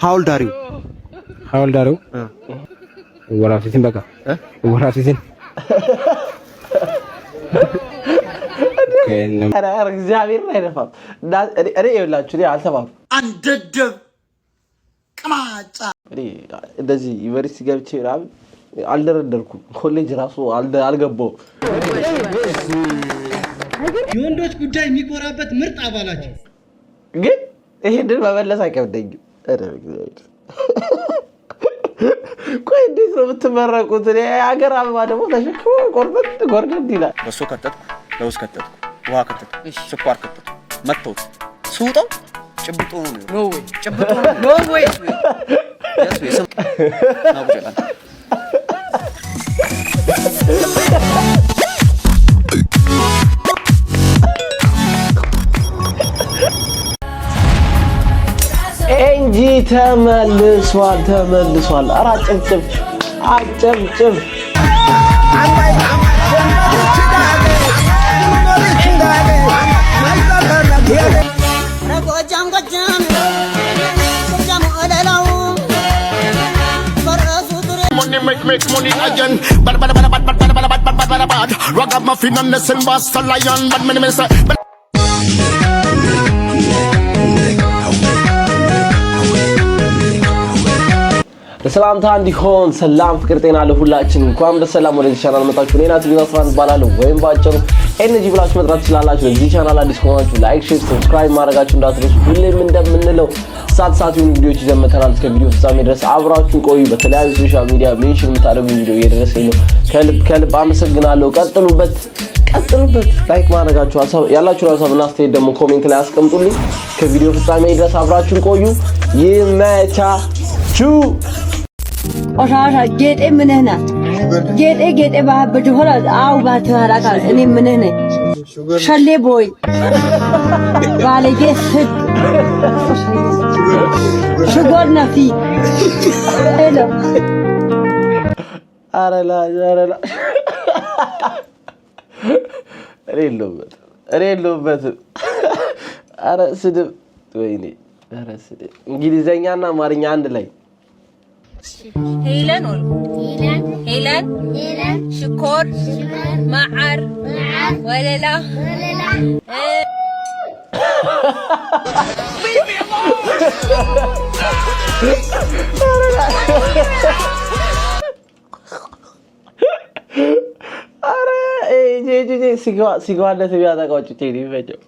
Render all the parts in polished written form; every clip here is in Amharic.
ሀውልዳሪው ወራፊትን በቃ ወራፊትን አረ እግዚአብሔር አይደፋም። እኔ ይኸውላችሁ እኔ አልተማርኩም። አንደደብ ቅማጫ እንደዚህ ዩኒቨርሲቲ ገብቼ ምናምን አልደረደርኩም። ኮሌጅ ራሱ አልገባሁም። የወንዶች ጉዳይ የሚኮራበት ምርጥ አባላቸው ግን ይሄንን መመለስ አይከብደኝም። ቆይ እንዴት ነው የምትመረቁት? የሀገር አበባ ደግሞ ተሸክሞ ጎርደድ ይላል። በሶ ከተትኩ፣ ለውዝ ከተትኩ፣ ውሃ ከተትኩ፣ ስኳር ከተትኩ፣ መተውት ስውጠው ጭብጡ ነው ወይ ጭብጡ ነው ወይ ኤንጂ ተመልሷል። ኧረ አጨብጭብ Make money again. Ragamuffin and the silver stallion. But many say. ሰላምታ እንዲሆን ሰላም ፍቅር ጤና ለሁላችን እንኳን በሰላም ወደ ቻናል መጣችሁ። እኔና ትግዛ ስራን ባላለው ወይም ባጭሩ ኤነርጂ ብላችሁ መጥራት ትችላላችሁ። ለዚህ ቻናል አዲስ ከሆናችሁ ላይክ፣ ሼር፣ ሰብስክራይብ ማድረጋችሁ እንዳትረሱ። ሁሌም እንደምንለው ሰዓት የሆኑ ቪዲዮዎች ይዘን መተናል። እስከ ቪዲዮ ፍጻሜ ድረስ አብራችሁ ቆዩ። በተለያዩ ሶሻል ሚዲያ ሜንሽን የምታደርጉ ቪዲዮ እየደረሰኝ ነው። ከልብ አመሰግናለሁ። ቀጥሉበት። ላይክ ማድረጋችሁ ያላችሁ ሀሳብና አስተያየት ደግሞ ኮሜንት ላይ አስቀምጡልኝ። ከቪዲዮ ፍጻሜ ድረስ አብራችሁ ቆዩ። ይመቻችሁ። ቆሻሻ ጌጤ ምንህ ናት? ጌጤ ባበጅ ሆላ አው ባትራካ እኔ ምንህ ነኝ? ሸሌ ቦይ ባለጌ ስድ ሽጎር ነፊ ሄሎ አረላ ሬሎበት አረ ስድብ ወይኔ አረ ስድብ እንግሊዘኛና አማርኛ አንድ ላይ ሄለን ሽኮር ማዓር ወለላ አረ ሲጓለት ቢያጠቃው ጭቴ ይፈጀው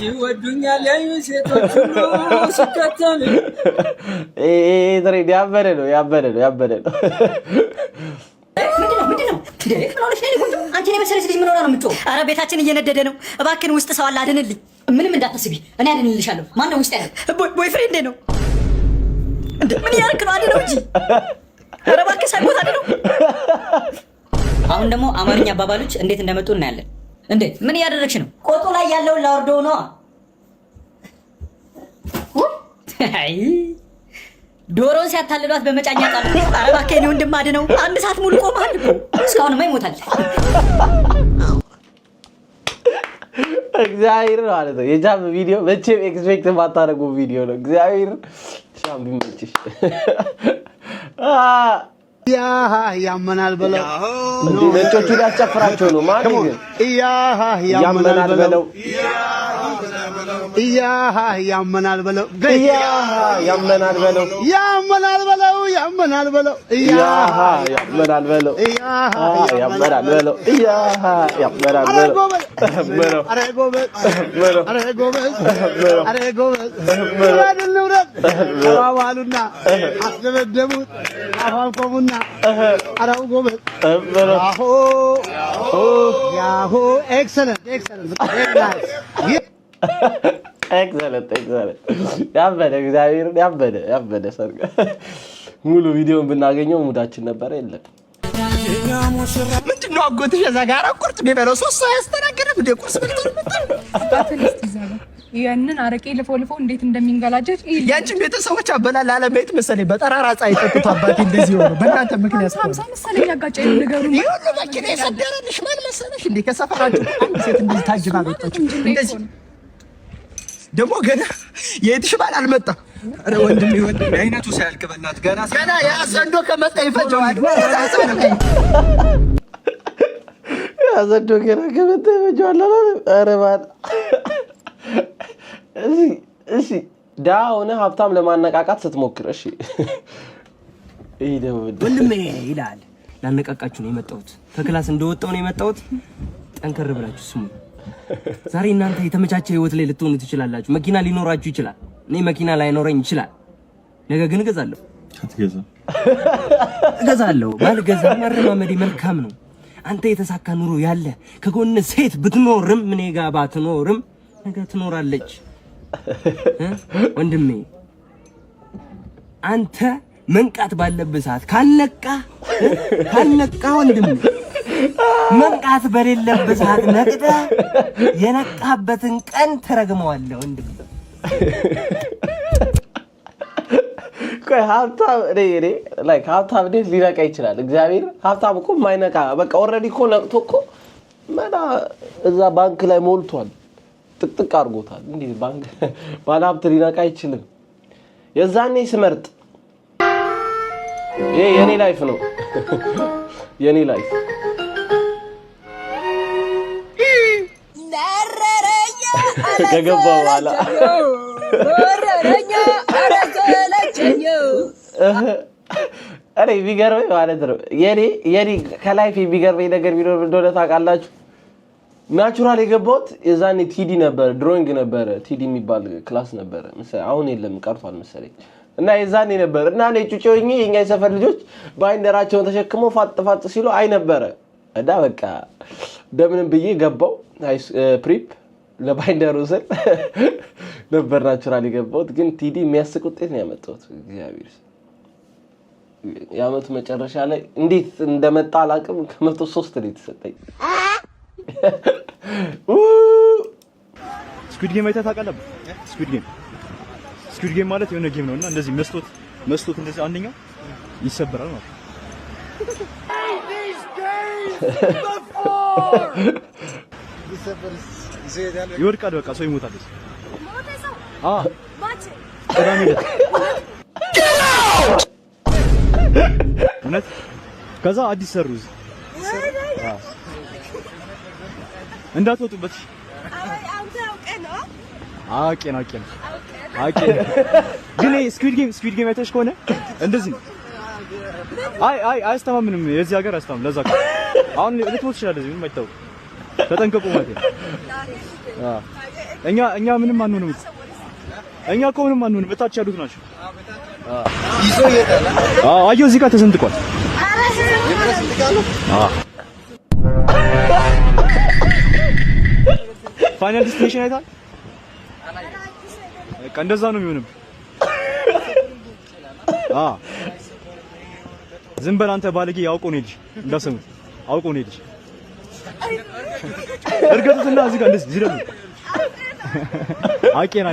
ይወዱኛል ያዩ ሴቶች ሁሉ ሲከተሉ ያበደ ነው። ምንድነው? አንቺ ነህ መሰለሽ ልጅ ምን ሆና ነው የምትጮህ? ኧረ ቤታችን እየነደደ ነው። እባክህን ውስጥ ሰው አለ አድንልኝ። ምንም እንዳታስቢ እኔ አድንልሻለሁ። ማን ነው ውስጥ ያለው? ቦይፍሬንዴ ነው። ምን ያልክ ነው? አድነው እንጂ ኧረ እባክህ ሳይሞት አድነው። አሁን ደግሞ አማርኛ አባባሎች እንዴት እንደመጡ እናያለን። እንዴ ምን ያደረግሽ ነው? ቆጡ ላይ ያለውን ላወርደው ነው። አይ ዶሮን ሲያታልሏት በመጫኛ ጣል። ኧረ እባክህ እኔ ወንድም አድነው። አንድ ሰዓት ሙሉ ቆመሃል እኮ እስካሁንማ ይሞታል። እግዚአብሔር ማለት ነው። የጃም ቪዲዮ መቼም ኤክስፔክት የማታደርጉ ቪዲዮ ነው። እግዚአብሔር ሻም ቢመችሽ ያሃ ያመናል በለው እንዴ ነጮቹ ሊያስጨፍራቸው ነው። ማን ግን ያሃ ያመናል በለው ያሃ ያመናል በለው ያሃ ያመናል በለው ያመናል በለው ያመናል በለው ያሃ ያመናል በለው ያሃ ያመናል በለው ያሃ ያመናል በለው አረ ጎበዝ ንውረድ ተባባሉና አስደበደቡት አፋልቆሙና አራው ጎበዝ ያሆ ኤክሰለንት ያበደ እግዚአብሔር ያበደ ሰርግ ሙሉ ቪዲዮን ብናገኘው ሙዳችን ነበር። የለም ምንድነው አጎትሽ እዛ ጋር ቁርጥ ቢበለው ሶስት ሰው ያስተናገደ እንደ ቁርስ ብትል ያንን አረቄ ለፎልፎ እንዴት እንደሚንገላጀት ያንቺ ቤተሰቦች አበላል አለማየት መሰለኝ በጠራራ ፀሐይ ጠጥቶ አባቴ እንደዚህ ሆኖ በእናንተ ምክንያት ሳምሳ መሰለኝ ያጋጨኝ ነገሩ ነው። ይሁን መኪና የሰደረልሽ ማን መሰለሽ እንዴ? ከሰፈራችሁ አንድ ሴት እንደዚህ ታጅባ ወጣች እንደዚህ ደግሞ ገና የትሽ ባል አልመጣም። አረ ወንድሜ አይነቱ ሳያልቅ በእናትህ ገና ያ ዘንዶ ከመጣ ይፈጀዋል። ያ ዘንዶ ገና ከመጣ ይፈጀዋል። አረ ባል እሺ ዳ ሆነ ሀብታም ለማነቃቃት ስትሞክር እሺ ይሄ ደግሞ ወንድሜ ይላል ላነቃቃችሁ ነው የመጣሁት። ከክላስ እንደወጣው ነው የመጣሁት። ጠንከር ብላችሁ ስሙ። ዛሬ እናንተ የተመቻቸ ህይወት ላይ ልትሆኑ ትችላላችሁ። መኪና ሊኖራችሁ ይችላል። እኔ መኪና ላይኖረኝ ይችላል። ነገ ግን እገዛለሁ። እገዛለሁ። ባልገዛ ማረማመዴ መልካም ነው። አንተ የተሳካ ኑሮ ያለ ከጎን ሴት ብትኖርም እኔ ጋር ባትኖርም ነገ ትኖራለች። ወንድሜ አንተ መንቃት ባለበት ሰዓት ካልነቃ ወንድሜ መንቃት በሌለበት ሰዓት ነቅታ የነቃበትን ቀን ተረግመዋለህ ወንድሜ። ቆይ ሀብታም ሀብታም እንዴት ሊነቃ ይችላል? እግዚአብሔር ሀብታም እኮ የማይነቃ በቃ ኦልሬዲ እኮ ነቅቶ እኮ መና እዛ ባንክ ላይ ሞልቷል፣ ጥቅጥቅ አድርጎታል። እንዴ ባንክ ባለሀብት ሊነቃ አይችልም። የዛኔ ስመርጥ ይሄ የኔ ላይፍ ነው የኔ ላይፍ ከገባ በኋላ አሬ ቢገርመኝ ማለት ነው የኔ ከላይፍ ቢገርመኝ ነገር ቢኖር እንደሆነ ታውቃላችሁ። ናቹራል የገባሁት የዛኔ ቲዲ ነበር፣ ድሮይንግ ነበር። ቲዲ የሚባል ክላስ ነበር መሰለኝ፣ አሁን የለም ቀርቷል መሰለኝ። እና የዛኔ ነበር እና እኔ ጩጬውኝ የኛ የሰፈር ልጆች ባይንደራቸውን ተሸክመው ፋጥ ሲሉ አይ ነበረ እና በቃ እንደምንም ብዬ ገባው ፕሪፕ ለባይንደሩ ስል ነበር ናቹራል የገባሁት። ግን ቲዲ የሚያስቅ ውጤት ነው ያመጣሁት። እግዚአብሔር የዓመቱ መጨረሻ ላይ እንዴት እንደመጣ አላውቅም። ከ103 ነው የተሰጠኝ። ስኩዊድ ጌም አይተህ ታውቃለህ? ስኩዊድ ጌም ማለት የሆነ ጌም ነውና እንደዚህ መስቶት እንደዚህ አንደኛው ይሰበራል ማለት ነው። ይወድቃል፣ በቃ ሰው ይሞታል። እውነት ከዛ አዲስ ሰሩዝ እንዳትወጡበት። አውቄ ግን ስኩዊድ ጌም አይተሽ ከሆነ እንደዚህ ነው። አያስተማምንም። የዚህ ሀገር አያስተማምንም። ለዛ አሁን ልትሞት ትችላለህ። ምንም አይታወቅም። ተጠንቀቁ ማለት ነው። እኛ ምንም አንሆንም። እኛ እኮ ምንም አንሆንም። በታች ያሉት ናቸው። አየሁ እዚህ ጋር ተሰንጥቋል። ፋይናል ዲስቲኔሽን አይታል። በቃ እንደዛ ነው የሚሆነው። ዝም በል አንተ ባለጌ። አውቀው ነው ልጅ እንዳሰሙት አውቀው ነው ልጅ። እርገጡትና እዚህ ጋር እንደዚህ ዝረሉ። አቄን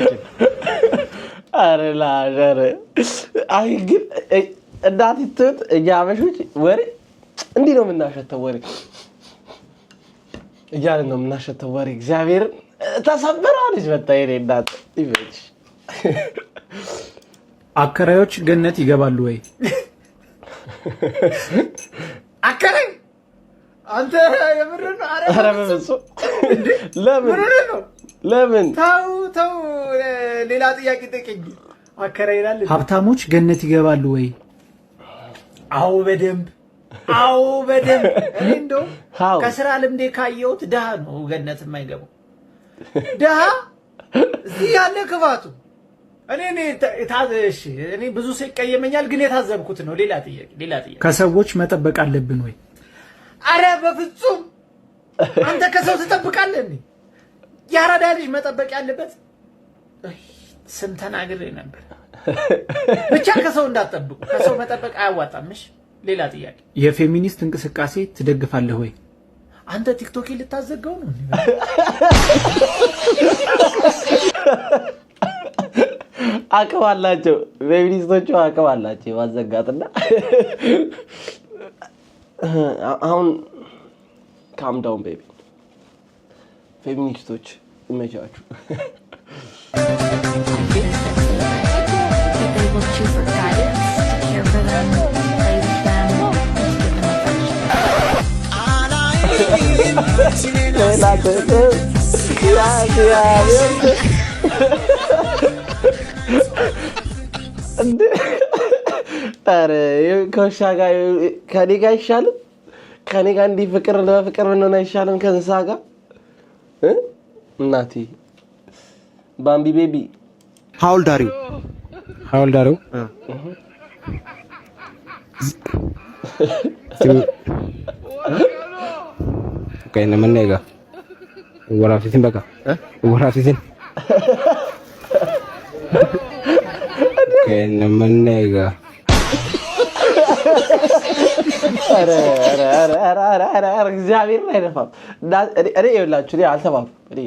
አረ ላጀረ አይ ግን እንዳትት እኛ አበሾች ወሬ እንዲህ ነው የምናሸተው ወሬ እያልን ነው የምናሸተው ወሬ። እግዚአብሔር ተሰበራለች መጣ የኔ እናት ይበልሽ። አከራዮች ገነት ይገባሉ ወይ? አከራይ አንተ የምርን አረ በመሶ ለምን ታው ሌላ ጥያቄ ጠይቀኝ። አከራይ ይላል። ሀብታሞች ገነት ይገባሉ ወይ? አዎ በደንብ እኔ እንደው ከስራ ልምዴ ካየሁት ድሃ ነው ገነት የማይገባው። ድሃ እዚህ ያለ ክፋቱ እኔ ብዙ ሰው ይቀየመኛል፣ ግን የታዘብኩት ነው። ሌላ ጥያቄ ከሰዎች መጠበቅ አለብን ወይ? አረ በፍጹም። አንተ ከሰው ትጠብቃለህ እንዴ? ያራዳ ልጅ መጠበቅ ያለበት ስም ተናግሬ ነበር። ብቻ ከሰው እንዳትጠብቁ። ከሰው መጠበቅ አያዋጣምሽ። ሌላ ጥያቄ የፌሚኒስት እንቅስቃሴ ትደግፋለህ ወይ? አንተ ቲክቶክ ልታዘጋው ነው? አቅም አላቸው ፌሚኒስቶቹ፣ አቅም አላቸው ማዘጋትና አሁን ካም ዳውን ቤቢ ፌሚኒስቶች ይመቻችሁ። ኧረ ከውሻ ጋር ከኔ ጋር አይሻልም? ከኔ ጋር እንዲህ ፍቅር ለፍቅር ምን ሆነ አይሻልም? ከእንስሳ ጋር እናቴ ባምቢ ቤቢ ሀውልዳሪው ከእነ መነጋ ወራፊትን በቃ ወራፊትን ከእነ መነጋ ኧረ እግዚአብሔር አይደፋም። እኔ ይኸውላችሁ አልተማርኩም። እኔ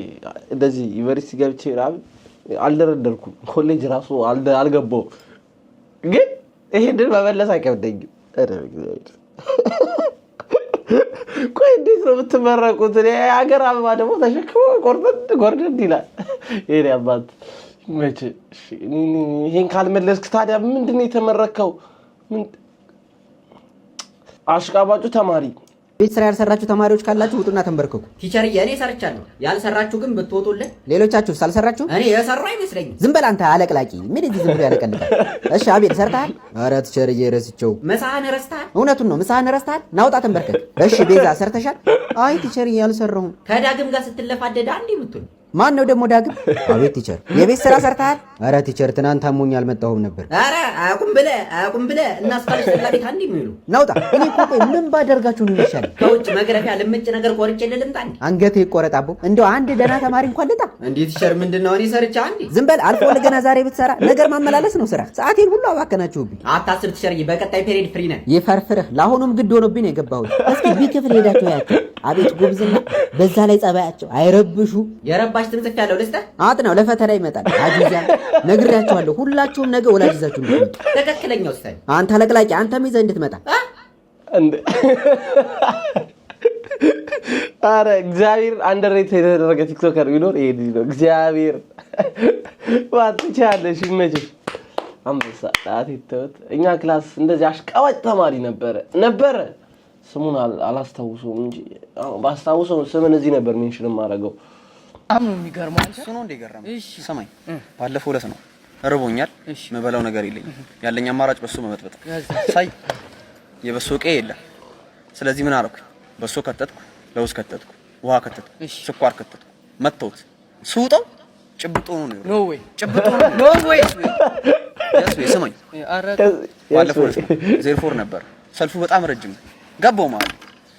እንደዚህ ዩኒቨርሲቲ ገብቼ ምናምን አልደረደርኩም። ኮሌጅ ራሱ አልገባሁም። ግን ይሄንን መመለስ አይከብደኝም። ቆይ እንዴት ነው የምትመረቁት? የሀገር አበባ ደግሞ ተሸክሞ ጎርደን ይላል። ይሄ አባት መቼ ይሄን ካልመለስክ ታዲያ ምንድን ነው የተመረከው? አሽቃባጩ ተማሪ ቤት ስራ ያልሰራችሁ ተማሪዎች ካላችሁ ውጡና ተንበርከኩ። ቲቸርዬ እኔ ሰርቻለሁ። ያልሰራችሁ ግን ብትወጡልን። ሌሎቻችሁ ሳልሰራችሁ? እኔ የሰራው አይመስለኝም። ዝም በል አንተ አለቅላቂ። ምን እዚህ ዝም ብሎ ያለቀልቃል? እሺ አቤል ሰርተሃል? ኧረ ቲቸርዬ ረስቼው። ምሳህን ረስተሃል? እውነቱን ነው ምሳህን ረስተሃል? ናውጣ ተንበርከክ። እሺ ቤዛ ሰርተሻል? አይ ቲቸርዬ አልሰራሁም። ከዳግም ጋር ስትለፋደድ አንዴ የምትውል ማን ነው ደግሞ ዳግም? አቤት ቲቸር የቤት ስራ ሰርተሃል? ኧረ ቲቸር ትናንት አሞኝ አልመጣሁም ነበር። ኧረ አያውቁም ብለህ እናስፋልሽ ሰላቤት አንዴ የሚሉ ናውጣ። እኔ እኮ ቆይ ምን ባደርጋችሁ ነው ይሻል? ከውጭ መግረፊያ ልምጭ ነገር ቆርጬ ልምጣ እንዴ? አንገቴ ይቆረጣቦ። እንደው አንድ ደህና ተማሪ እንኳን ልጣ እንዴ? ቲቸር ምንድነው እኔ ሰርቻ አንዴ? ዝም በል አልፎ ለገና ዛሬ ብትሰራ ነገር ማመላለስ ነው ስራ። ሰዓቴን ሁሉ አባከናችሁብኝ። አታስብ ቲቸርዬ፣ በቀጣይ ፔሪድ ፍሪ ነን። ይፈርፍርህ። ለአሁኑም ግድ ሆኖብኝ ነው የገባሁት። እስኪ ቢክፍል ሄዳችሁ ያቸው። አቤት ጉብዝና፣ በዛ ላይ ጸባያቸው አይረብሹ። የረባሽ ትምጽፍ ያለው ልስተ አጥናው ለፈተና ይመጣል። አጁዛ ነግሬያችኋለሁ። ሁላችሁም ነገ ወላጅ ይዛችሁ እንድትመጡ። ትክክለኛው ስታይ አንተ አለቅላቂ፣ አንተም ይዘህ እንድትመጣ። ኧረ እግዚአብሔር አንደርሬት የተደረገ ቲክቶከር ቢኖር ይሄ ልጅ ነው። እግዚአብሔር ዋትቻለሽ ይመችሽ። አንበሳ አትተውት። እኛ ክላስ እንደዚህ አሽቃባጭ ተማሪ ነበረ። ስሙን አላስታውሰውም እንጂ ባስታውሰው ስምን እዚህ ነበር ሜንሽን ማረገው። አሁን የሚገርመው እሱ ነው እንደገረመ። ሰማይ ባለፈው ዕለት ነው እርቦኛል፣ መበላው ነገር የለኝም። ያለኝ አማራጭ በሶ መመጥበጥ። ሳይ የበሶ ቀይ የለም። ስለዚህ ምን አደረኩኝ? በሶ ከተትኩ፣ ለውዝ ከተትኩ፣ ውሃ ከተትኩ፣ ስኳር ከተትኩ፣ መተውት ስውጠው ጭብጦ ነው። ኖ ዌይ ጭብጦ ነው። ኖ ዌይ ሰማይ ባለፈው ዕለት 04 ነበር። ሰልፉ በጣም ረጅም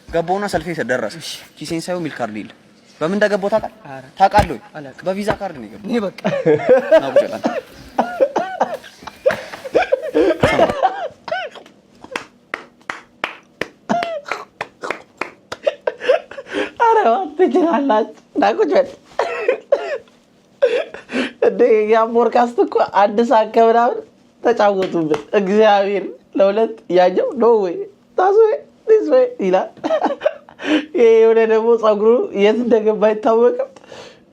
ገባውና ሰልፌ ተደረሰ። ኪሴን ሳይው ሚል ካርድ የለም። በምን እንደገባው ታውቃለህ? በቪዛ ካርድ ነው የገባው። እኔ በቃ ናቁጨታ አረዋ ትችላላችሁ። ናቁጨታ እንደ ያ ፖድካስት እኮ አዲስ አከብራው ተጫወቱበት። እግዚአብሔር ለሁለት ያጀው ነው ወይ ታሱ ወይ ይላል። ይሄ የሆነ ደግሞ ጸጉሩ የት እንደገባ አይታወቅም፣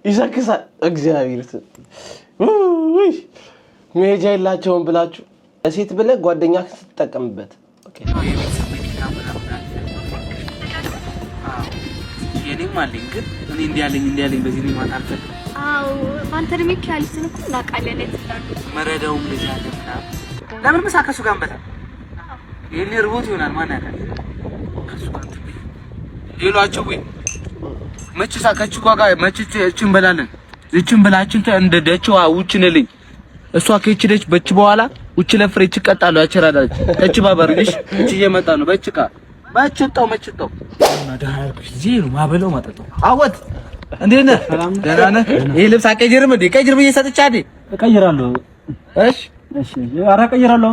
ይሰክሳል። እግዚአብሔር ውይ መሄጃ የላቸውም ብላችሁ ሴት ብለህ ጓደኛ ስትጠቀምበት የኔም አለኝ። ግን እኔ እንዲያለኝ በዚህ ነው ማጣርተ ባንተ ነው የሚካልስን እኮ እናውቃለን። መረዳውም ልጅ አለ ምናምን ለምን መሳከሱ ጋር በታ የኔ ርቦት ይሆናል። ማን ያውቃል? ከሱ ጋር ይሏቸው ወይ መችሳ ከችኳ ጋር መችች እቺን በላለን እቺን በላችን እንደ ደችዋ ውጭንልኝ እሷ ከችደች በች በኋላ ውጭ ለፍሬ ይቀጣሉ ያቸራዳች ከች ባበርልሽ እቺ እየመጣ ነው በጭቃ መችጣው እና ዳርኩሽ ዜሩ ማበለው ማጠጣው አወት እንዴት ነህ? ደህና ነህ? ይሄ ልብስ አቀይርም እንዴ? ቀይር ብዬ ሰጥቻለሁ። እቀይራለሁ። እሺ ኧረ እቀይራለሁ።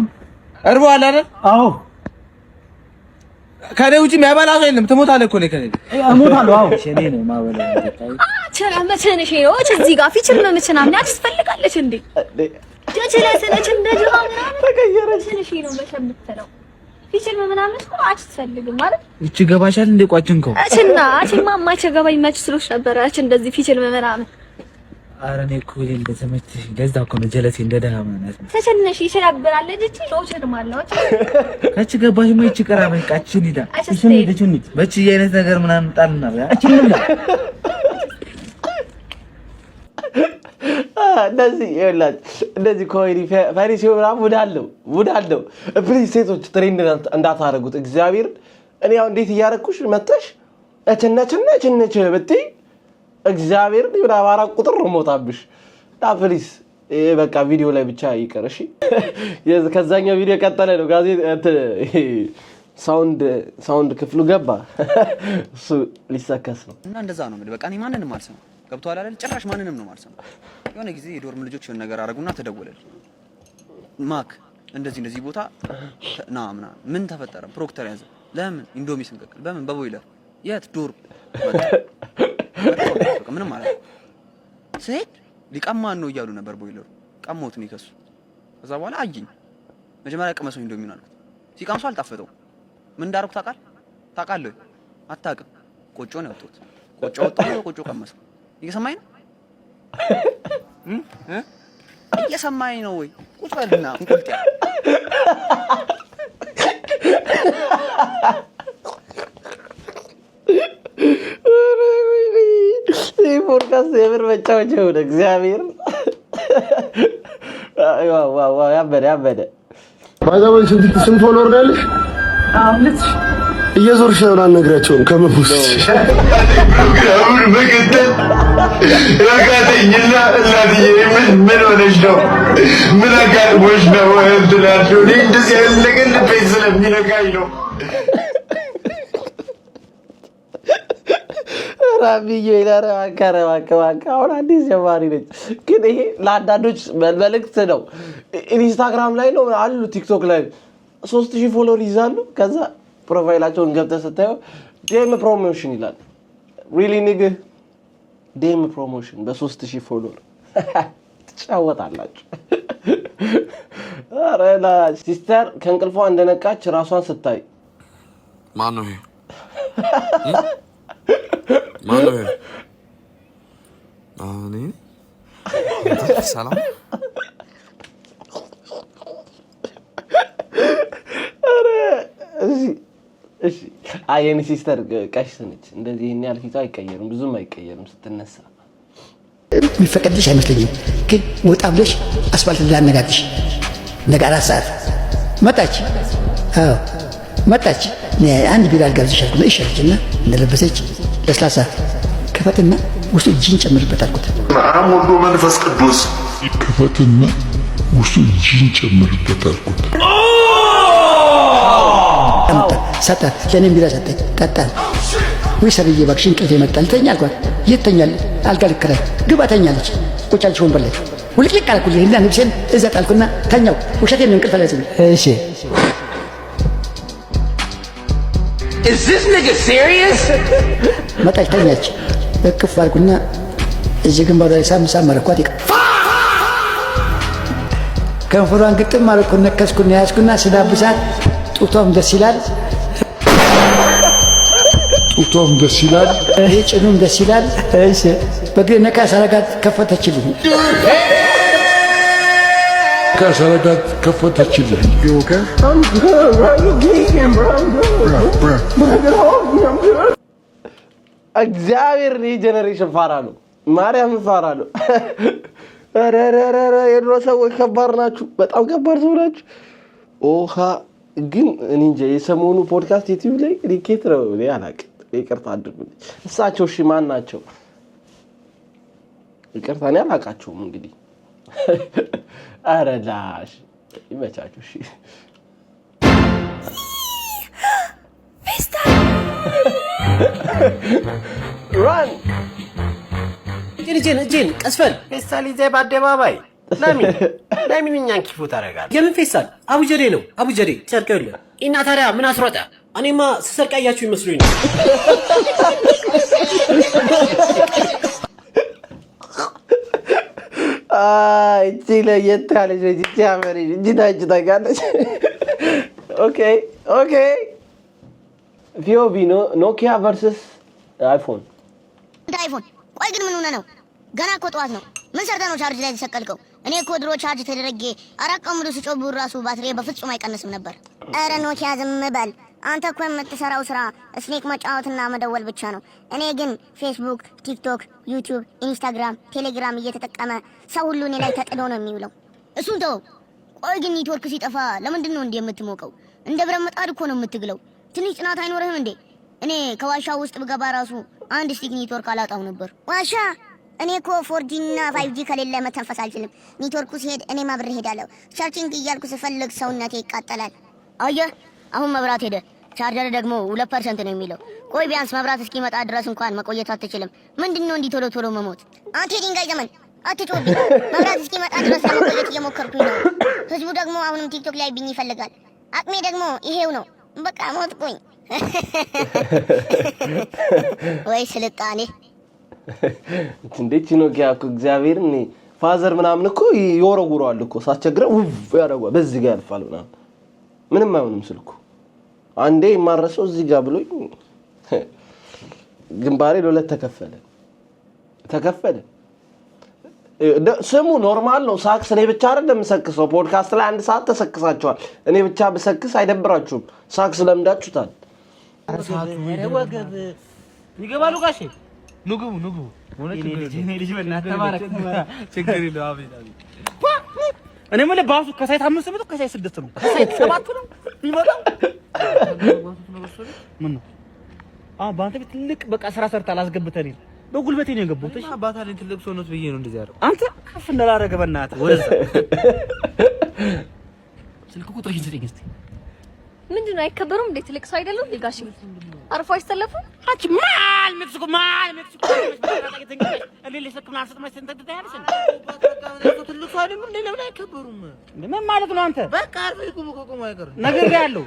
እርቦሃል አይደል? አዎ። ከኔ ውጪ የሚያበላ ሰው የለም። ትሞታለህ እኮ ነው። ከኔ እሞታለሁ። አዎ። እኔ ነው ማበላው። ቸራ መቸነሽ ነው እዚህ ጋር ፊችል መመቸና ምን ያስፈልጋለች እንዴ? ደጀለሰነች እንደዚህ አሁን ተቀየረች ነው መሸምተለው ፊችል ምናምን እኮ አትፈልግም ማለት እቺ ገባሻል እንዴ? ቋጭንከው አቺማ ማማቸ ገባኝ ማች ስሎሽ ነበር። አቺ እንደዚህ ፊችል ምናምን አረኔ እኮ እንደተመቸሽ ለዛ እኮ ነው ጀለሴ እንደደሃ ማለት ነው። ተቸነሽ ይሽራብራል ልጅ ሎቸር ማለት ከቺ ገባሽ ምን ይችቀራ በቃችን ይዳ እሺ ልጅን በቺ አይነት ነገር ምናምን ጣልና ያቺን ነው እንደዚህ ይኸውላችሁ እንደዚህ ኮሜዲ ፋሪሲዮ ምናምን ሙድ አለው ፕሊዝ ሴቶች ትሬንድ እንዳታረጉት እግዚአብሔር እኔ ያው እንዴት እያረኩሽ መተሽ እቸነች ብትይ እግዚአብሔር ይብራ ባራ ቁጥር ሞታብሽ ፕሊዝ በቃ ቪዲዮ ላይ ብቻ ይቀር እሺ ከዛኛው ቪዲዮ ቀጠለ ነው ጋዜጣ ሳውንድ ክፍሉ ገባ እሱ ሊሰከስ ነው እና እንደዛ ነው በቃ እኔ ማንንም አልሰማም ገብቷል አይደል ጭራሽ ማንንም ነው ማልሰማው የሆነ ጊዜ የዶርም ልጆች የሆነ ነገር አረጉና ተደወለል ማክ እንደዚህ ቦታ ናምና ምን ተፈጠረ ፕሮክተር ያዘ ለምን ኢንዶሚ ስንቀቅል በምን በቦይለር የት ዶርም በቃ ምንም ማለት ሴት ሊቀማን ነው እያሉ ነበር ቦይለሩ ቀሞት ነው ይከሱ ከዛ በኋላ አጅኝ መጀመሪያ ቀመሰው ኢንዶሚ ነው አልኩት ሲቀምሱ አልጣፈጠው ምን እንዳረኩ ታውቃለህ አታውቅም ቆጮ ነው ያወጡት ቆጮ ቀመሰው እየሰማኝ ነው እየሰማኝ ነው ወይ ቁጭ በልና እንቁልጥያ ፖድካስት የምር መጫወቻ ሆነ እግዚአብሔር ዋው ያበደ ባዛውን ስንት ፎሎወር እንዳለሽ አምልጥ እየዞርሽ ነው አልነግራቸውም ከመቡስ ከሁሉ በቀደም ያጋተኝና እናትዬ ምን ሆነሽ ነው ምን አጋጥሞሽ ነው እንትላችሁ እንደዚህ ያለቀን ልቤት ስለሚነካኝ ነው ራቢዮ ይላራ አከረባከባካ አሁን አዲስ ጀማሪ ነች ግን ይሄ ለአንዳንዶች መልእክት ነው ኢንስታግራም ላይ ነው አሉ ቲክቶክ ላይ 3000 ፎሎወር ይዛሉ ከዛ ፕሮፋይላቸውን ገብተህ ስታየው ዴም ፕሮሞሽን ይላል ሪሊ ኒግ ዴም ፕሮሞሽን በ3000 ፎሎወር ትጫወታላችሁ አረላ ሲስተር ከእንቅልፏ እንደነቃች ራሷን ስታይ ማን ነው አኔ ሰላም እሺ አየኔ ሲስተር ቀሽት ነች እንደዚህ እኛ አልፊቷ አይቀየርም ብዙም አይቀየርም ስትነሳ የሚፈቀድልሽ አይመስለኝም ግን ወጣ ብለሽ አስፋልት ላነጋግሽ ነገ 4 ሰዓት መጣች አንድ ቢራ አልጋብዝሽ አልኩና እሺ አለችና እንደለበሰች ለስላሳ ከፈትና ውስጡ ጂን ጨምርበት አልኩት ማም ወልዶ መንፈስ ቅዱስ ከፈትና ውስጡ ጂን ጨምርበት አልኩት ሰጣት ለኔም ቢራ ሰጠኝ ጠጣን ወይ ሰብዬ እባክሽ እንቅልፍ ይመጣል ተኛ አልኳት የት ተኛለህ አልጋ ልከራይ ግባ ተኛለች ቁጭ አልሽ ወንበር ላይ ውልቅልቅ አልኩልኝ እና ልብሴን እዛ ጣልኩና ተኛው ውሸቴን ነው እንቅልፍ አልያዘኝ እሺ Is this nigga serious? መጣች ተኛች እቅፍ አልኩና እዚህ ግንባሯ ላይ ሳም አረኳት ከንፈሯን ግጥም አልኩና ነከስኩና ያዝኩና ስዳብሳት ጡቷም ደስ ይላል ይሄ ጭኑም ደስ ይላል እሺ በግሬ ነካ ሳረጋት ከፈተችልኝ እግዚአብሔር ጀነሬሽን ፋራ ነው ማርያም ፋራ ነው አረረረ የድሮ ሰዎች ከባድ ናችሁ በጣም ከባድ ሰው ናችሁ ኦሃ ግን እኔ እንጃ የሰሞኑ ፖድካስት ዩቲዩብ ላይ ሪኬት ነው ያላቀ ይቅርታ አድርጉልኝ እሳቸው እሺ ማን ናቸው ይቅርታ እኔ አላቃቸውም እንግዲህ አረዳሽ ይመቻችሁ እሺ ፌስታ ራን ጂን ቀስፈል ፌስታል ይዘህ በአደባባይ ለምን እኛን ኪፉ ታደርጋለህ? የምን ፌስታል አቡጀዴ ነው አቡጀዴ ሰርቀውልህ እና ታዲያ ምን አስሮጠ እኔማ ስሰርቃያችሁ ይመስሉኝ ነው እቺ ለየት ያለች እቺ አመሪ እቺ ታጋለች ኦኬ ቪኦቪ ኖኪያ ቨርሰስ አይፎን ቆይ ግን ምን ሆነ ነው ገና እኮ ጠዋት ነው ምን ሰርተህ ነው ቻርጅ ላይ ተሰቀልከው? እኔ እኮ ድሮ ቻርጅ ተደረጌ 4 ቀን ሙሉ ስጮህ ራሱ ባትሪ በፍጹም አይቀንስም ነበር። ኧረ ኖኪያ ዝም በል አንተ እኮ የምትሰራው ስራ ስኔክ መጫወትና መደወል ብቻ ነው። እኔ ግን ፌስቡክ፣ ቲክቶክ፣ ዩቲዩብ፣ ኢንስታግራም፣ ቴሌግራም እየተጠቀመ ሰው ሁሉ እኔ ላይ ተጥዶ ነው የሚውለው። እሱን ተው። ቆይ ግን ኔትወርክ ሲጠፋ ለምንድን ነው እንዴ የምትሞቀው? እንደ ብረት ምጣድ እኮ ነው የምትግለው። ትንሽ ጽናት አይኖርህም እንዴ? እኔ ከዋሻው ውስጥ ብገባ ራሱ አንድ ስቲክ ኔትወርክ አላጣው ነበር። ዋሻ እኔ እኮ 4G እና 5G ከሌለ መተንፈስ አልችልም። ኔትወርኩ ሲሄድ እኔ ማብሬ ሄዳለሁ። ቻርጂንግ እያልኩ ስፈልግ ሰውነቴ ይቃጠላል። አየህ አሁን መብራት ሄደ። ቻርጀር ደግሞ 2% ነው የሚለው። ቆይ ቢያንስ መብራት እስኪመጣ ድረስ እንኳን መቆየት አትችልም። ምንድነው እንዲህ ቶሎ ቶሎ መሞት? አንተ ድንጋይ ዘመን አትጮህብኝ። መብራት እስኪመጣ ድረስ ለመቆየት እየሞከርኩኝ ነው። ህዝቡ ደግሞ አሁንም ቲክቶክ ላይ ቢኝ ይፈልጋል። አቅሜ ደግሞ ይሄው ነው። በቃ ሞትኩኝ። ወይ ስልጣኔ እንዴት ነው ያኩ እግዚአብሔር እኔ ፋዘር ምናምን እኮ ይወረውራል እኮ ሳስቸግረው ውፍ ያደርጋል። በዚህ ጋር ያልፋል ምንም አይሆንም ስልኩ። አንዴ ማረሰው እዚህ ጋር ብሎኝ ግንባሬ ለሁለት ተከፈለ። ስሙ ኖርማል ነው። ሳክስ እኔ ብቻ አይደለም የምሰክሰው። ፖድካስት ላይ 1 ሰዓት ተሰክሳቸዋል። እኔ ብቻ ብሰክስ አይደብራችሁም? ሳክስ ለምዳችሁታል። ወገብ ይገባሉ ጋሼ ንጉቡ እኔ ልጅ በእናትህ ተባረክ ችግር የለውም። አቤት እኔ ማለት ባሱ ከሳይት 5 ነው ከሳይት 6 ነው ከሳይት 7 ነው ይመጣው። ምን ነው ባንተ ቤት ትልቅ በቃ ስራ ሰርታል አስገብተኝ በጉልበቴ ነው የገባሁት። እሺ አባታለኝ ትልቅ ሰው ነው ብዬ ነው እንደዚህ ያለው። አንተ ከፍ እንዳላረገ በእናትህ ወደዛ ስልክ ቁጥር ይዘኝ እስቲ ምንድነው አይከበሩም እንዴ? ትልቅ ሰው አይደለም እንዴ ጋሽ? አርፎ አይስተለፉ አንቺ ማል ሜክሲኮ እኔ ለሰክና አስጥመሽ ተንተታያለሽ እንዴ? ትልቅ ሰው አይደለም እንዴ? ለምን አይከበሩም? ምን ማለት ነው አንተ? በቃ አርፎ ይቆም አይቀር ነገር ያለው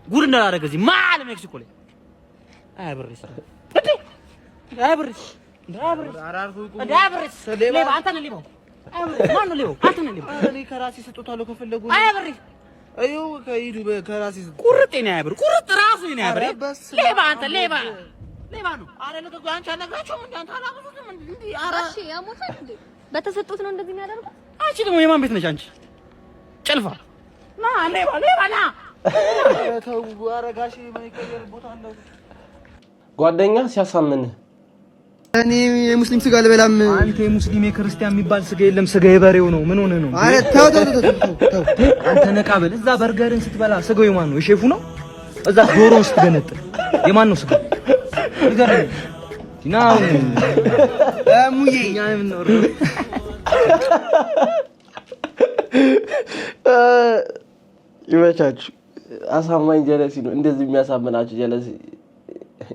ጉድ እንዳላረገ እዚህ ማል ሜክሲኮ ላይ አይብርስ አይብርስ ሌባ አንተ ነህ ሌባው። ማን ነው ሌባው? አንተ ነህ ሌባው። እኔ ከራሴ ሰጥቷለሁ ከፈለጉ አይብርስ አዩ ከይዱ ከራሴ ቁርጥ ነው ያብር ቁርጥ ራሱ ነው ያብር ሌባ አንተ ሌባ ነው። አረ ለተጓ አንቺ አነግራችሁ ምን አንተ አላበዙትም እንዴ? አራ እሺ ያሞታል እንዴ? በተሰጡት ነው እንደዚህ የሚያደርጉት። አንቺ ደግሞ የማን ቤት ነሽ አንቺ? ጭልፋ ና ሌባ ና ተው አረጋሽ ማይቀየር ቦታ አለው። ጓደኛ ሲያሳምን እኔ የሙስሊም ስጋ አልበላም። አንተ የሙስሊም የክርስቲያን የሚባል ስጋ የለም። ስጋ የበሬው ነው። ምን ሆነ ነው? አረ ተው አንተ ነቃበል። እዛ በርገርን ስትበላ ስጋው የማን ነው? የሼፉ ነው። እዛ ዶሮን ስትገነጥል የማን ነው ስጋ? ንገረኝ። ናው ሙዬ ያምን ነው ይመቻችሁ። አሳማኝ ጀለሲ ነው። እንደዚህ የሚያሳምናችሁ ጀለሲ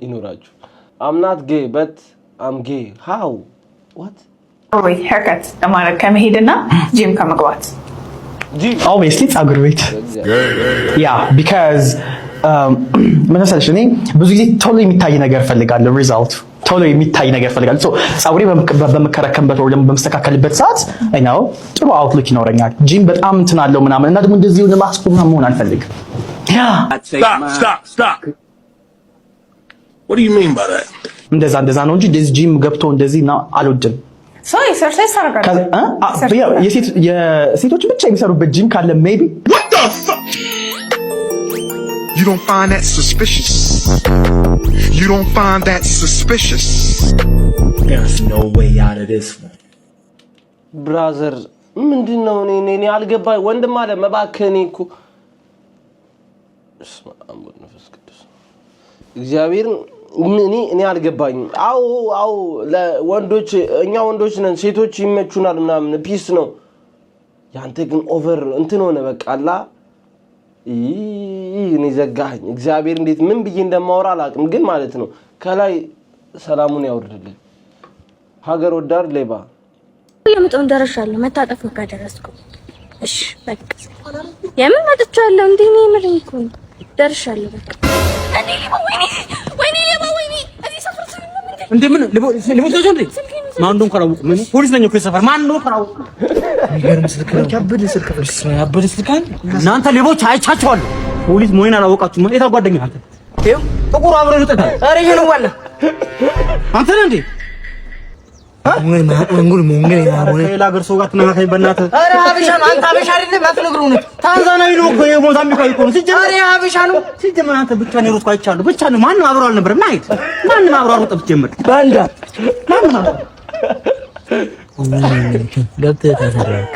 ይኖራችሁ። I'm not gay but I'm gay. How? What? Wait, haircut. ለማድረግ ከመሄድና ጂም ከመግባት obviously ፀጉር ቤት yeah because ምን መሰለሽ እኔ ብዙ ጊዜ ቶሎ የሚታይ ነገር ፈልጋለሁ ሪዛልት ቶሎ የሚታይ ነገር ፈልጋለሁ so ፀጉሬ በመከረከምበት ወይ ደግሞ በመስተካከልበት ሰዓት I know ጥሩ አውትሉክ ይኖረኛል ጂም በጣም እንትን አለው ምናምን እና ደግሞ እንደዚህ ነው ማስቆም መሆን አልፈልግም yeah stop what do you mean by that እንደዛ ነው እንጂ እንደዚህ ጂም ገብቶ እንደዚህ ነው አልወድም so exercise ታደርጋለህ የሴቶች ብቻ የሚሰሩበት ጂም ካለ maybe what the fuck you don't find that suspicious there's no way out of this one brother ምንድነው እኔ አልገባኝ ወንድም አለ መባከኔ እኮ እግዚአብሔር እኔ አልገባኝም አው ለወንዶች እኛ ወንዶች ነን ሴቶች ይመቹናል ምናምን ፒስ ነው ያንተ ግን ኦቨር እንትን ሆነ በቃ አላ እኔ ዘጋኝ እግዚአብሔር እንዴት ምን ብዬ እንደማወራ አላቅም ግን ማለት ነው ከላይ ሰላሙን ያወርድልኝ ሀገር ወዳር ሌባ ለምጣውን ደረሻለሁ መታጠፍ ጋር ደረስኩ እሺ በቃ የምን መጥቻለሁ እንዴ ነው የምልኝ እኮ ደርሻለሁ በቃ እኔ ወይኔ እዚህ ሰፈር እንዴ ምን ልቦት እንዴ ማን እንደሆነ ካላወቁ ምን ፖሊስ ነኝ እኮ ሰፈር ማን እንደሆነ ካላወቁ ይገርም ስልክ ነው ያበደ ስልክ እናንተ ሌቦች አይቻቸዋለሁ ፖሊስ ሞይና አላወቃችሁ ማለት ጓደኛ አንተ ይሄው ጥቁር አብረው ይጠጣል አረ ይሄ ነው ዋላ አንተ ነህ እንዴ ምን ማንጉል ሞንገል ያሞኔ ሌላ ሀገር ሰው ጋር ትነካከኝ በእናትህ። ኧረ ሀበሻ ነው አንተ ሀበሻ አይደለም አትነግሩን። ታንዛኒያዊ ነው እኮ የሞዛምቢክ አይቆም ሲጀመር ሀበሻ ነው ሲጀመር። አንተ ብቻ ነው ሮጥኩ አይቻለሁ ብቻ ነው። ማንም አብሮ አልነበረም። ናይት ማንም አብሮ አልወጣም ሲጀመር ባንዳ ማንም አብሮ ገብተህ ተሰራክ።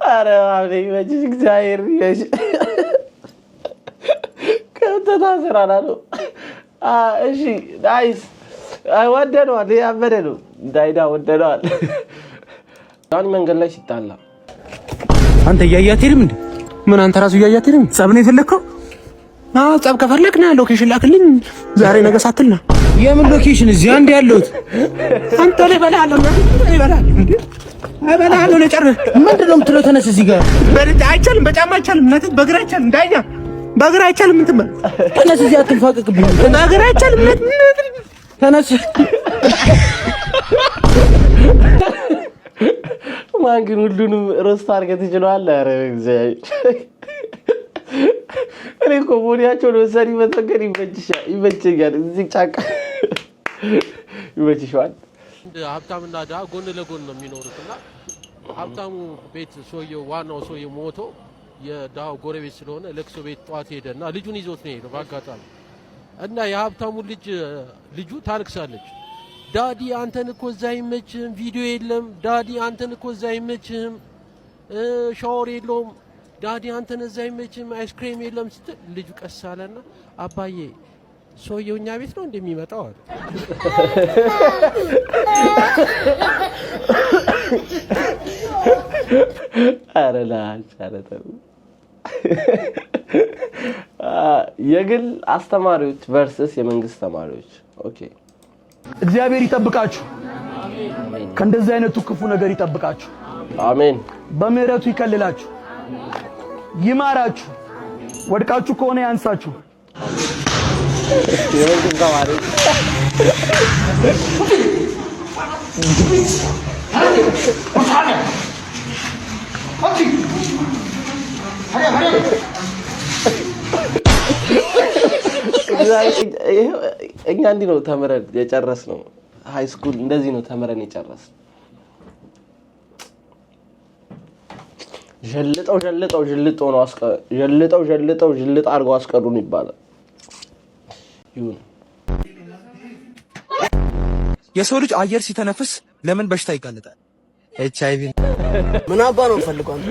ኧረ አብረኝ ወጅሽ እግዚአብሔር ይሽ ገብተህ ተሰራና ነው። እሺ ናይስ ወደነዋል። ያበደ ነው ዳይዳ ወደነዋል። ዳኒ መንገድ ላይ ሲጣላ አንተ እያያት ሄድም እንዴ? ምን አንተ ራሱ እያያት ሄድም? ጸብ ነው የፈለከው? አዎ ጸብ ከፈለክና ሎኬሽን ላክልኝ ዛሬ ነገ ሳትልና። የምን ሎኬሽን? እዚህ አንድ ያለሁት አንተ ላይ በላለሁ እንዴ? አይበላለሁ ነው ጨርስ። ምንድነው የምትለው? ተነስ እዚህ ጋር በልጅ አይቻልም፣ በጫማ አይቻልም፣ እናትህ በእግር አይቻልም፣ ዳኛ በእግር አይቻልም። ምን ትመጣ? ተነስ እዚህ አትንፋቀቅብኝ። በእግር አይቻልም። ተነስ ማን ግን ሁሉንም ሮስት አድርገህ ትችላለህ? ኧረ እግዚአብሔር እኔ እኮ ቦዲያቸው ነው ሰሪ መተንገድ ይመቸኛል። እዚህ ጫካ ይመችሻል። ሀብታምና ድሀ ጎን ለጎን ነው የሚኖሩትና ሀብታሙ ቤት ሰውየው ዋናው ሰውየው ሞቶ የድሀው ጎረቤት ስለሆነ ለቅሶ ቤት ጧት ሄደና ልጁን ይዞት ነው የሄደው በአጋጣሚ እና የሀብታሙ ልጁ ታልቅሳለች። ዳዲ አንተን እኮ እዛ አይመችህም፣ ቪዲዮ የለም። ዳዲ አንተን እኮ እዛ አይመችህም፣ ሻወር የለውም። ዳዲ አንተን እዛ አይመችህም፣ አይስክሬም የለም ስትል ልጁ ቀስ አለና አባዬ ሰውየው እኛ ቤት ነው እንደሚመጣው አለ። ኧረ ላቻለተው የግል አስተማሪዎች ቨርሰስ የመንግስት ተማሪዎች። ኦኬ እግዚአብሔር ይጠብቃችሁ፣ ከእንደዚህ አይነቱ ክፉ ነገር ይጠብቃችሁ። አሜን። በምህረቱ ይከልላችሁ፣ ይማራችሁ፣ ወድቃችሁ ከሆነ ያንሳችሁ። የመንግስት ተማሪዎች እኛ እንዲህ ነው ተምረን የጨረስነው። ሃይ ስኩል እንደዚህ ነው ተምረን የጨረስነው። ጀልጠው አድርገው አስቀሩን ይባላል። ይሁን የሰው ልጅ አየር ሲተነፍስ ለምን በሽታ ይጋለጣል? HIV ምን አባ ነው ፈልጓል?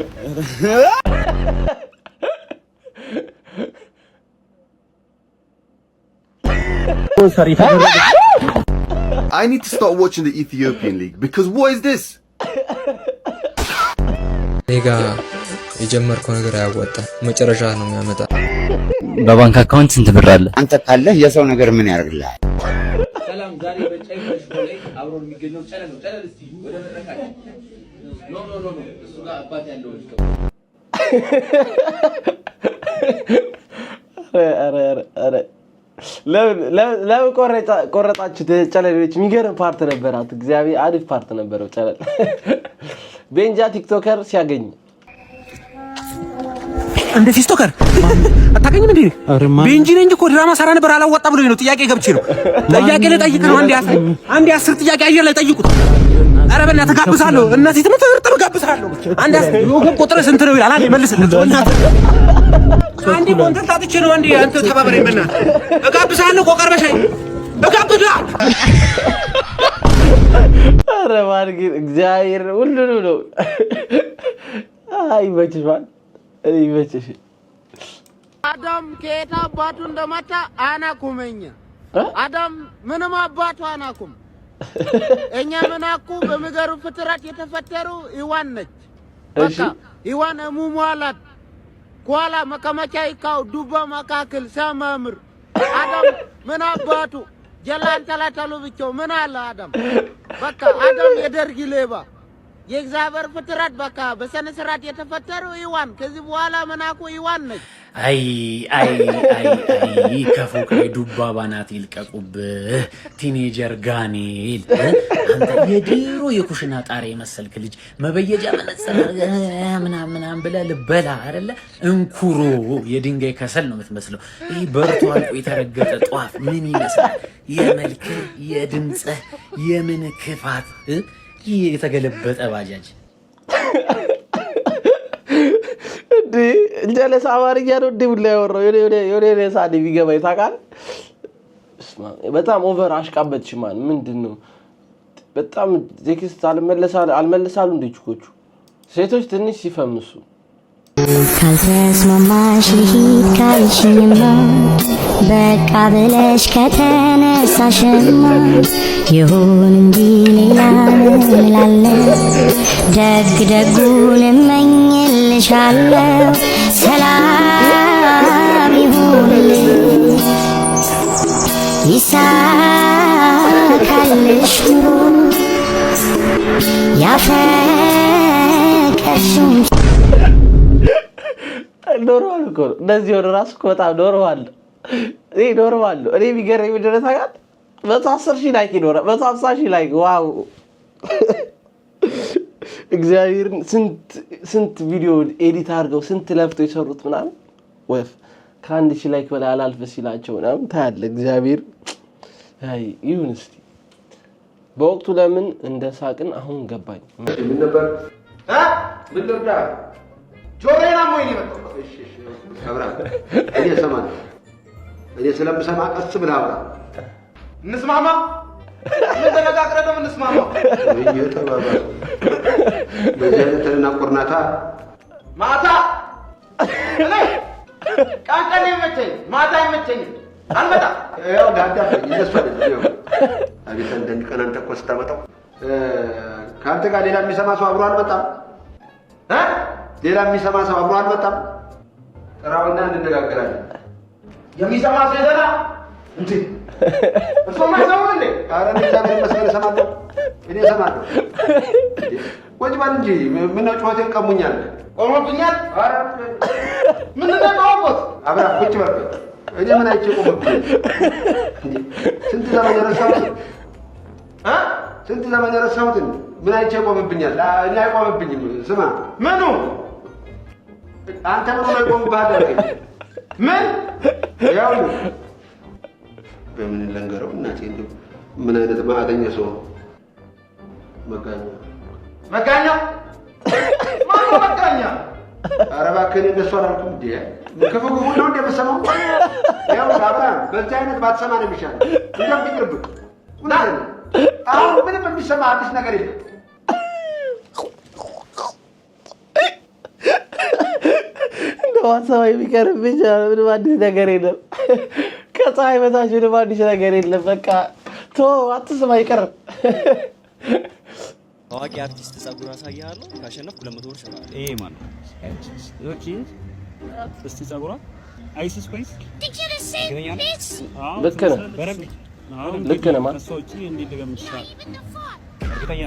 I need to start watching the Ethiopian League because what is this? ኔጋ የጀመርከው ነገር ያወጣ መጨረሻ ነው የሚያመጣ። በባንክ አካውንት ስንት ብር አለ? አንተ ካለህ የሰው ነገር ምን ያደርግልሃል? ሰላም ዛሬ በጫይ ፍሬሽ ላይ አብሮ የሚገኘው ቻናል ነው። ቻናል እስቲ ወደ መረካኝ ኖ እሱ ጋር አባት ያለው ልጅ አረ ለምን ቆረጣችሁ? ቻናሎች የሚገርም ፓርት ነበራት። እግዚአብሔር አሪፍ ፓርት ነበረው ቻናል። ቤንጃ ቲክቶከር ሲያገኝ እንደ ቲክቶከር አታገኝም እንዴ? ቤንጂ ነኝ እኮ ድራማ ሰራ ነበር። አላወጣ ብሎኝ ነው ጥያቄ ገብቼ ነው። ጥያቄ ልጠይቅ ነው። አንድ 10 ጥያቄ አየር ላይ ጠይቁት። ኧረ በእናትህ ጋብዛለሁ። እነዚህ ትምትርጥሩ ጋብዛለሁ። አንድ ወገብ ቁጥር ስንት ነው ይላል። አንዴ መልስልኝ በእናትህ። አንዴ ኮንተንት አጥቼ ነው። አንዴ አንተ ተባበረኝ በእናትህ። እጋብዛለሁ። ቆቀርበሻይ እጋብዛለሁ። ኧረ ማርጊ እግዚአብሔር ሁሉንም ነው። አይ ይመችሻል። ይመችሽ። አዳም ከየት አባቱ እንደመጣ አናቁመኛ። አዳም ምንም አባቱ አናቁም። እኛ ምናቁ በሚገሩ ፍጥረት የተፈጠሩ ሔዋን ነች። በቃ ሔዋን ሙሟላት ኳላ መከመቻ ይካው ዱባ መካከል ሰማምር አዳም ምን አባቱ ጀላን ተላተሉ ብቻው ምን አለ አዳም። በቃ አዳም የደርጊ ሌባ የእግዚአብሔር ፍጥረት በቃ በሰነ ስርዓት የተፈጠረው ይዋን ከዚህ በኋላ መናኩ ይዋን ነች። አይ ከፎቅ ላይ ዱባ ባናት ይልቀቁብህ ቲኔጀር ጋኔል። አንተ የድሮ የኩሽና ጣሪያ የመሰልክ ልጅ መበየጃ መነጽር ምናምን ብለህ ልበላ አይደለ? እንኩሮ የድንጋይ ከሰል ነው የምትመስለው። ይህ በርቶ አልቆ የተረገጠ ጧፍ ምን ይመስላል? የመልክ የድምጽህ የምን ክፋት! ይህ የተገለበጠ ባጃጅ እንዴ እንጀለስ አማርኛ ነው እንዴ ብለ ያወራው የኔ ሳዲ ቢገባይ ታውቃለህ? በጣም ኦቨር አሽቃበትሽ ማን ምንድነው? በጣም ቴክስት አልመለሳሉ እንዴ ቹኮቹ ሴቶች ትንሽ ሲፈምሱ ካልተስማማሽ ሂድ ካልሽኝማ በቃ ብለሽ ከተነሳሽማ ይሁን እንጂ ሌላ ምን እላለሁ? ደግ ደጉን እመኝልሻለሁ። ሰላም ይሁንልሽ ይሳካልሽ ኑሮ ያፈቀርሽውን ኖርማል እኮ ነው። እንደዚህ ወደ ራሱ እኮ በጣም ኖርማል ነው። ይሄ ኖርማል ነው። እኔ የሚገርመኝ ምንድን ነው ታውቃለህ? 110,000 ላይክ ይኖራል። 150,000 ላይክ ዋው! እግዚአብሔርን ስንት ቪዲዮ ኤዲት አድርገው ስንት ለፍተው የሰሩት ምናምን ወፍ ከ1,000 ላይክ በላይ አላልፍ ሲላቸው ምናምን ታያለህ። እግዚአብሔር አይ ይሁን። እስቲ በወቅቱ ለምን እንደሳቅን አሁን ገባኝ። ምን ነበር ምን ልርዳ? ጆሮዬን አሞኝ ነው የመጣው። እሺ አብራ እኔ እሰማለሁ። እኔ ስለምሰማ ቀስ ብለህ አብራ። እንስማማ። ምን ተነጋግረን ነው እንስማማ? ወይ ተባባ በዚህ አይነት ተናቆርናታ ማታ ቀን ይመቸኝ ማታ ይመቸኝ አንበጣ ያው ዳዳ ይነሱ አይደል? አቤት እንደንቀን አንተ እኮ ስታመጣው ካንተ ጋር ሌላ የሚሰማ ሰው አብሮ አልመጣም። ሌላ የሚሰማ ሰው አብሮ አልመጣም። ጥራውና እንነጋገራለን። የሚሰማ ሰው ይዘና እንዴ እሱ ማይሰማ እንዴ? ኧረ እግዚአብሔር ይመስገን እሰማለሁ። እኔ እሰማለሁ። ወጅ ባል እንጂ ምን ነው ጩኸቴን ቀሙኛል። ቆሞብኛል። ኧረ ምን ነው ቆሞት? አብራ ቁጭ በል። እኔ ምን አይቼ ቆሞብኝ? ስንት ዘመን ረሳሁት ስንት ዘመን ረሳሁት። ምን አይቼ ቆምብኛል? እኔ አይቆምብኝም። ስማ ምኑ አንተ ምን ነው ቆምብሃል? ምን ያው በምን ለንገረው እናቴ እንደው ምን አይነት ማዕተኛ ሰው መጋኛ መጋኛ ማን ነው መጋኛ? ኧረ እባክህ እንደሱ አላልኩም እንዴ ክፉ ሁሉ እንደምሰማው ያው አብርሃም በዚህ አይነት ባትሰማ ነው የሚሻለው። እንደም ይቅርብ ና አሁን ምንም የሚሰማ አዲስ ነገር የለም። እንደዋሳው የሚቀርብ ይችላል። ምንም አዲስ ነገር የለም። ከፀሐይ በታች ምንም አዲስ ነገር የለም። በቃ ቶ አትስማ ይቀርብ። ታዋቂ አርቲስት ጸጉር አሳያለሁ ካሸነፍኩ 200 ብር እሰጥሃለሁ። ይሄ ማለት ኦኬ እስቲ ጸጉሯ አይሲስ ኮይስ ልክ ነህ። ልክ ነህ ማለት ሰዎች እንዴት ልገምትሻል? እርግጠኛ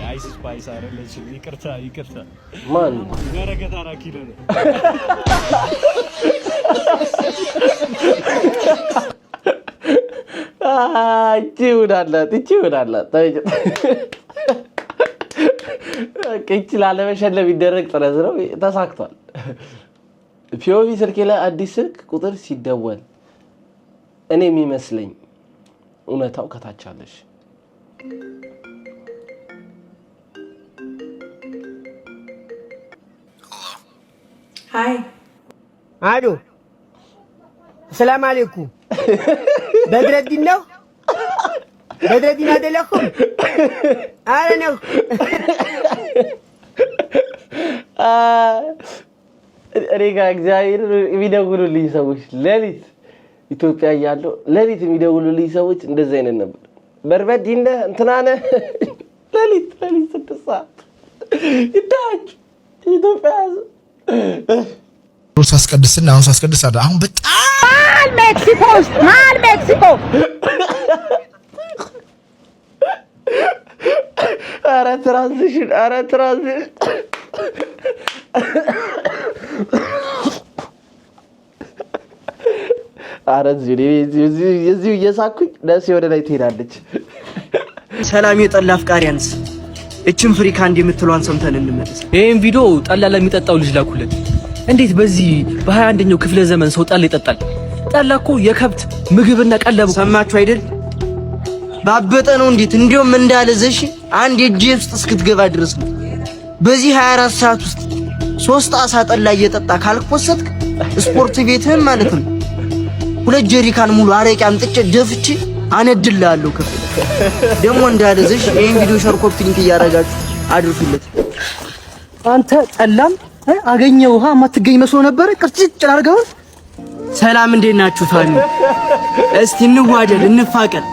አይሲስ ኮይስ አይደለች። ይቅርታ ማን በረከት አራኪ ነው። እቺ ውዳላት እቺ ላለመሸለም የሚደረግ ጥረት ነው። ተሳክቷል። ፒኦቪ ስልኬ ላይ አዲስ ስልክ ቁጥር ሲደወል እኔ የሚመስለኝ እውነታው ከታች አለሽ። ሃይ አሎ ሰላም አለይኩም። በድረዲን ነው በድረዲን አይደለኩም? አረ ነው እኔ ጋር እግዚአብሔር የሚደውሉልኝ ሰዎች ሌሊት ኢትዮጵያ እያለሁ ሌሊት የሚደውሉልኝ ሰዎች እንደዚህ አይነት ነበር። በርበዲን እንትና ነህ ሌሊት 6 ሰዓት ይታች ኢትዮጵያ ሳስቀድስና አሁን ሳስቀድስ አይደል? አሁን በጣም ሜክሲኮ ውስጥ ማል ሜክሲኮ ኧረ ትራንዚሽን ኧረ እዚሁ እየሳኩኝ ነፍሴ ወደ ላይ ትሄዳለች። ሰላም የጠላ አፍቃሪያንስ እችን ፍሪካ የምትሏን ሰምተን እንመለስ። ይሄን ቪዲዮ ጠላ ለሚጠጣው ልጅ ላኩለት። እንዴት በዚህ በ21ኛው ክፍለ ዘመን ሰው ጠላ ይጠጣል? ጠላ እኮ የከብት ምግብና ቀለብ። ሰማችሁ አይደል? ባበጠ ነው እንዴት እንዲያውም እንዳለዘሽ አንድ የእጅ ውስጥ እስክትገባ ድረስ ነው። በዚህ 24 ሰዓት ውስጥ 3 አሳ ጠላ እየጠጣ ካልኮሰትክ ስፖርት ቤትህን ማለት ነው 2 ጀሪካን ሙሉ አረቄ አምጥቼ ደፍቼ አነድልሃለሁ። ከፍ ደግሞ እንዳለዘሽ ይሄን ቪዲዮ ሼር ኮፒ ሊንክ እያደረጋችሁ አድርሱለት። አንተ ጠላም አገኘ ውሃ ማትገኝ መስሎ ነበር። ቅርጭጭ አድርገው። ሰላም እንዴት ናችሁ ፋሚሊ? እስቲ እንዋደድ እንፋቀር።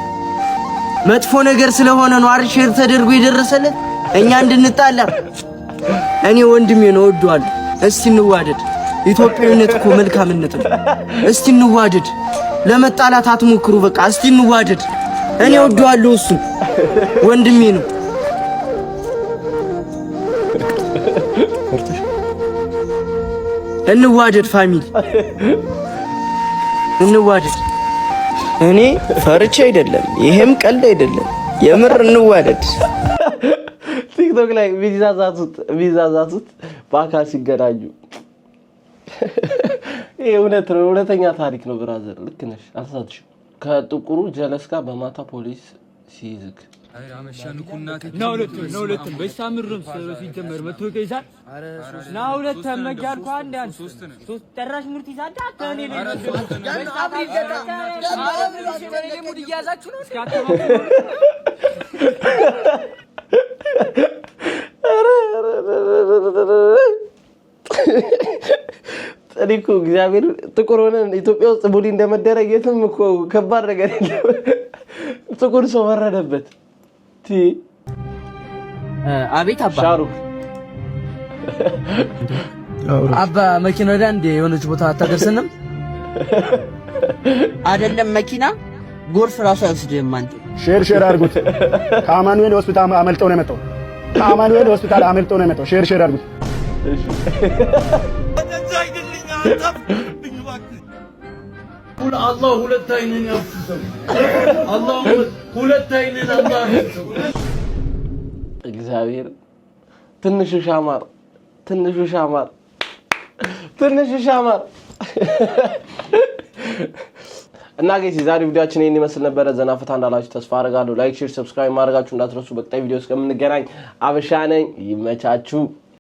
መጥፎ ነገር ስለሆነ ነው አርሼር ተደርጎ የደረሰለት እኛ እንድንጣላ። እኔ ወንድሜ ነው ወዷለሁ። እስቲ እንዋደድ። ኢትዮጵያዊነት እኮ መልካምነት ነው። እስቲ እንዋደድ። ለመጣላት አትሞክሩ። በቃ እስቲ እንዋደድ። እኔ ወዷለሁ፣ እሱ ወንድሜ ነው። እንዋደድ ፋሚሊ እንዋደድ። እኔ ፈርቼ አይደለም፣ ይሄም ቀልድ አይደለም፣ የምር እንዋደድ። ቲክቶክ ላይ ቢዛዛቱት በአካል ሲገናኙ ይሄ እውነት ነው፣ እውነተኛ ታሪክ ነው። ብራዘር ልክ ነሽ፣ አልሳትሽም። ከጥቁሩ ጀለስ ጋር በማታ ፖሊስ ሲይዝክ ነው ሁለቱም በሳምሩም ሲጀመር መጥቶ ይይዛል። ነው ሁለቱም መጃልኩ አንድ ሶስት ጠራሽ ምርት ይዛዳ ከኔ ላይ አብሪ ገዳ ሙድ ይያዛችሁ ነው እስካተው እኮ እግዚአብሔር ጥቁር ሆነን ኢትዮጵያ ውስጥ ቡሊ እንደመደረግ የትም እኮ ከባድ ነገር የለም። ጥቁር ሰው ወረደበት። አቤት አባ ሻሩ አባ መኪና ወደ አንድ የሆነች ቦታ አታደርስንም? አይደለም መኪና ጎርፍ ራሱ አይወስድም። አንተ ሼር አድርጉት። ከአማኑኤል ሆስፒታል አመልጠው ነው የመጣው። ሼር አድርጉት። አላህ ሁለት አይንን ያፍሰው። አላህ ሁለት አይንን አላህ ያፍሰው። እግዚአብሔር ትንሹ ሻማር እና ጋይስ የዛሬው ቪዲዮአችን ይሄን ይመስል ነበር። ዘና ፈታ እንዳላችሁ ተስፋ አደርጋለሁ። ላይክ፣ ሼር፣ ሰብስክራይብ ማድረጋችሁ እንዳትረሱ። በቀጣይ ቪዲዮ እስከምንገናኝ አበሻ ነኝ። ይመቻችሁ።